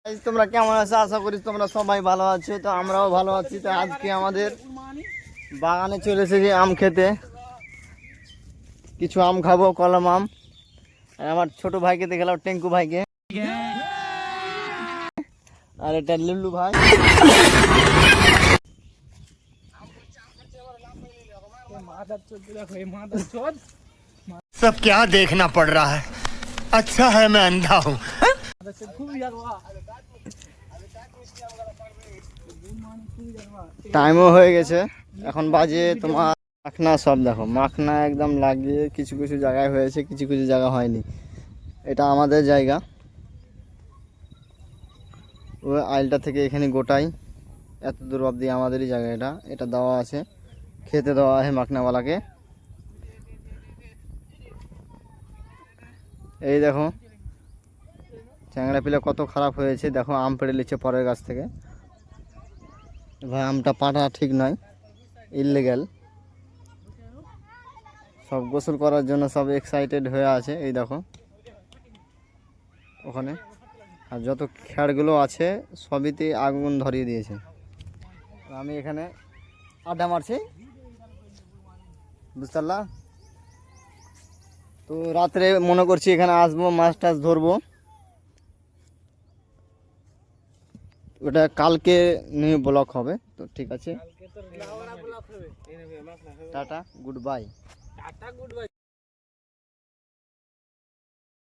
তোমরা কেমন আছো? আশা করি তোমরা সবাই ভালো আছো। তো আমরাও ভালো আছি। তো আজকে আমাদের বাগানে চলে এসেছি আম খেতে। কিছু আম খাবো, কলম আম। আর আমার ছোট ভাইকে দেখলাম, টেঙ্কু ভাইকে, আর এটা লিল্লু ভাই। सब क्या देखना पड़ रहा है? अच्छा है मैं अंधा हूँ। টাইমও হয়ে গেছে, এখন বাজে তোমার মাখনা। সব দেখো মাখনা একদম লাগিয়ে কিছু কিছু জায়গায় হয়েছে, কিছু কিছু জায়গা হয়নি। এটা আমাদের জায়গা, ওই আইলটা থেকে এখানে গোটাই এত দূর অবধি আমাদেরই জায়গা। এটা এটা দেওয়া আছে, খেতে দেওয়া আছে মাখনাওয়ালাকে। এই দেখো চ্যাংড়া পিলা কত খারাপ হয়েছে, দেখো আম পেড়ে নিচ্ছে পরের গাছ থেকে। ভাই আমটা পাটা ঠিক নয়, ইললিগ্যাল। সব গোসল করার জন্য সব এক্সাইটেড হয়ে আছে। এই দেখো ওখানে, আর যত খ্যাড়গুলো আছে সবইতে আগুন ধরিয়ে দিয়েছে। আমি এখানে আড্ডা মারছি, বুঝতে পারলা? তো রাত্রে মনে করছি এখানে আসবো, মাছ টাছ ধরবো। ওটা কালকে নিয়ে ব্লক হবে। তো ঠিক আছে, টাটা, গুড বাই।